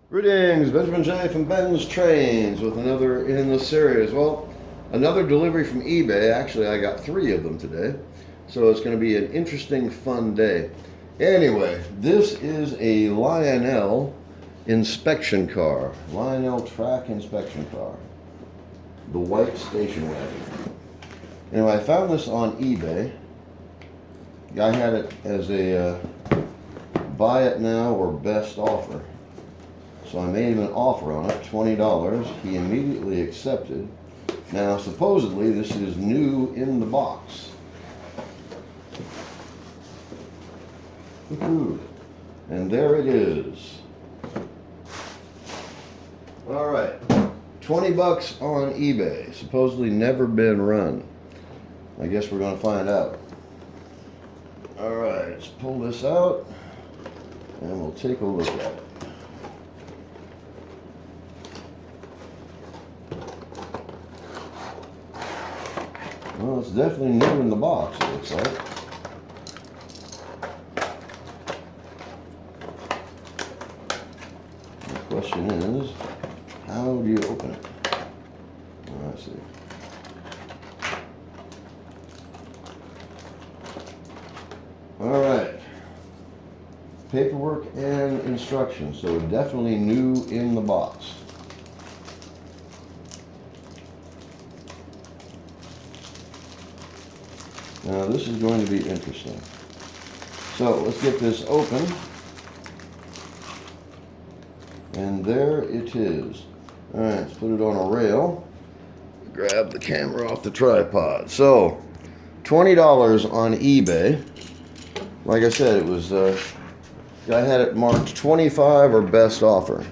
Greetings, Benjamin J from Ben's Trains with another in the series. Well, another delivery from eBay. Actually, I got 3 of them today, so it's going to be an interesting, fun day. Anyway, this is a Lionel inspection car. Lionel track inspection car. The white station wagon. Anyway, I found this on eBay. Guy had it as a buy it now or best offer. So I made him an offer on it, $20. He immediately accepted. Now, supposedly, this is new in the box. Woohoo. And there it is. All right, 20 bucks on eBay. Supposedly never been run. I guess we're going to find out. All right, let's pull this out and we'll take a look at it. Well, it's definitely new in the box, it looks like. The question is, how do you open it? Oh, I see. All right. Paperwork and instructions, so definitely new in the box. Now this is going to be interesting. So let's get this open. And there it is. Alright, let's put it on a rail. Grab the camera off the tripod. So, $20 on eBay. Like I said, it was, I had it marked 25 or best offer.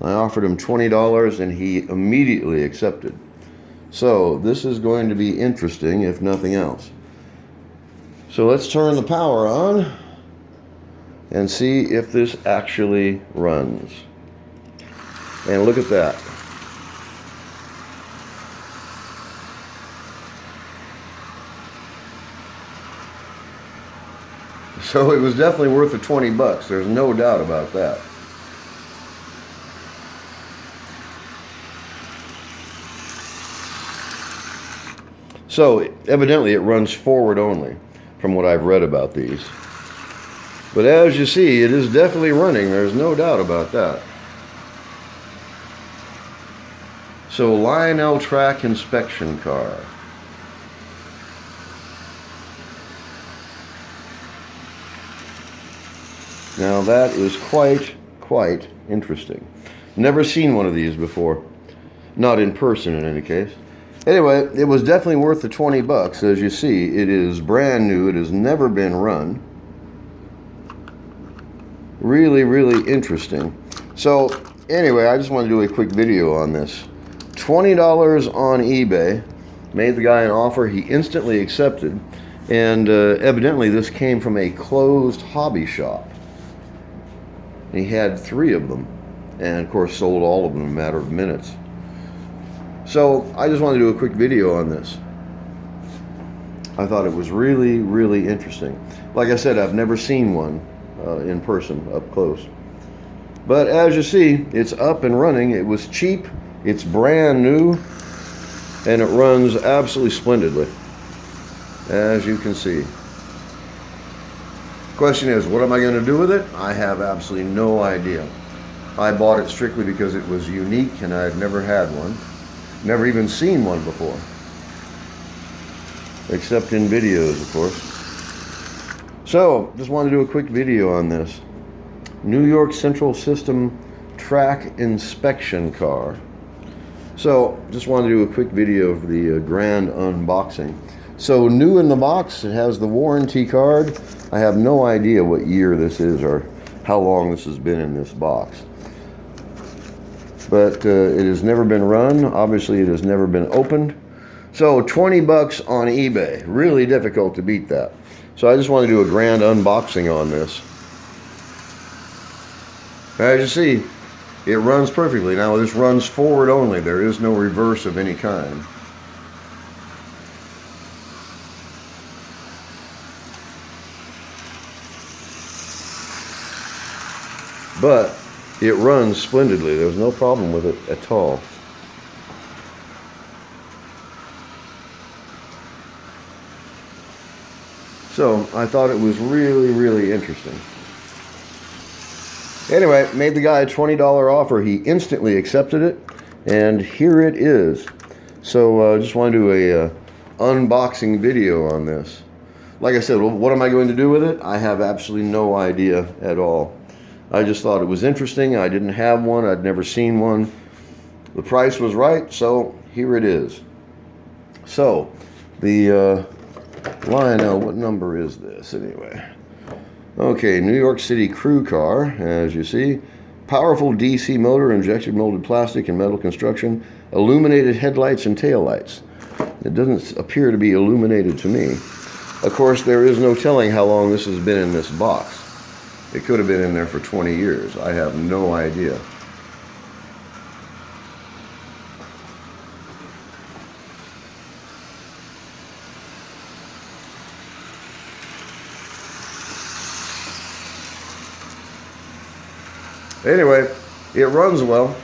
I offered him $20 and he immediately accepted. So, this is going to be interesting if nothing else. So let's turn the power on and see if this actually runs. And look at that. So it was definitely worth the 20 bucks. There's no doubt about that. So evidently it runs forward only, from what I've read about these. But as you see, it is definitely running. There's no doubt about that. So, Lionel track inspection car. Now that is quite interesting. Never seen one of these before. Not in person in any case. Anyway, it was definitely worth the 20 bucks. As you see, it is brand new. It has never been run. Really interesting. So, anyway, I just want to do a quick video on this. $20 on eBay. Made the guy an offer. He instantly accepted. And evidently this came from a closed hobby shop. He had 3 of them. And, of course, sold all of them in a matter of minutes. So, I just want to do a quick video on this. I thought it was really interesting. Like I said, I've never seen one in person, up close. But as you see, it's up and running. It was cheap, it's brand new, and it runs absolutely splendidly, as you can see. Question is, what am I going to do with it? I have absolutely no idea. I bought it strictly because it was unique and I'd never had one. Never even seen one before. Except in videos, of course. So, just wanted to do a quick video on this. New York Central System track inspection car. So, just wanted to do a quick video of the grand unboxing. So, new in the box, it has the warranty card. I have no idea what year this is or how long this has been in this box. But it has never been run. Obviously, it has never been opened. So 20 bucks on eBay. Really difficult to beat that. So I just want to do a grand unboxing on this. As you see, it runs perfectly. Now this runs forward only. There is no reverse of any kind. But it runs splendidly. There's no problem with it at all. So I thought it was really, really interesting. Anyway, made the guy a $20 offer. He instantly accepted it, and here it is. So just want to do a unboxing video on this. Like I said, well, what am I going to do with it? I have absolutely no idea at all. I just thought it was interesting. I didn't have one. I'd never seen one. The price was right, so here it is. So the Lionel, what number is this anyway? Okay, New York City crew car, as you see. Powerful DC motor, injection molded plastic and metal construction, illuminated headlights and taillights. It doesn't appear to be illuminated to me. Of course, there is no telling how long this has been in this box. It could have been in there for 20 years. I have no idea. Anyway, it runs well.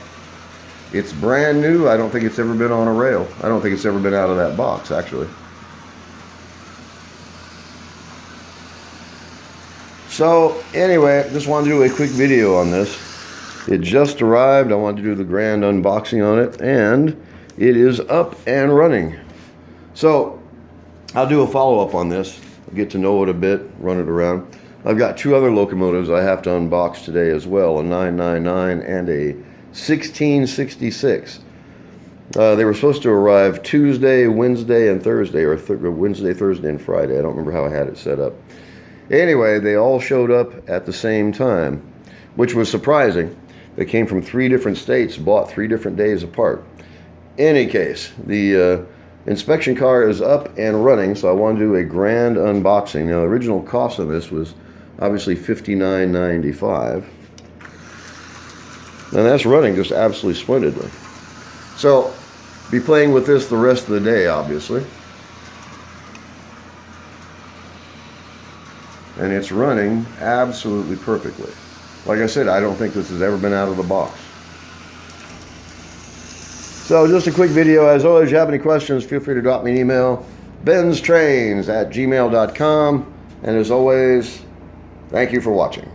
It's brand new. I don't think it's ever been on a rail. I don't think it's ever been out of that box, actually. So anyway, just wanted to do a quick video on this. It just arrived. I wanted to do the grand unboxing on it, and it is up and running. So I'll do a follow-up on this. I'll get to know it a bit, run it around. I've got two other locomotives I have to unbox today as well, a 999 and a 1666. They were supposed to arrive Tuesday, Wednesday, and Thursday, or Wednesday, Thursday, and Friday. I don't remember how I had it set up. Anyway, they all showed up at the same time, which was surprising. They came from 3 different states, bought 3 different days apart. Any case, the inspection car is up and running, so I want to do a grand unboxing. Now, the original cost of this was obviously $59.95. And that's running just absolutely splendidly. So, be playing with this the rest of the day, obviously. And it's running absolutely perfectly. Like I said, I don't think this has ever been out of the box. So just a quick video. As always, if you have any questions, feel free to drop me an email. BENZTRAINZ@gmail.com. And as always, thank you for watching.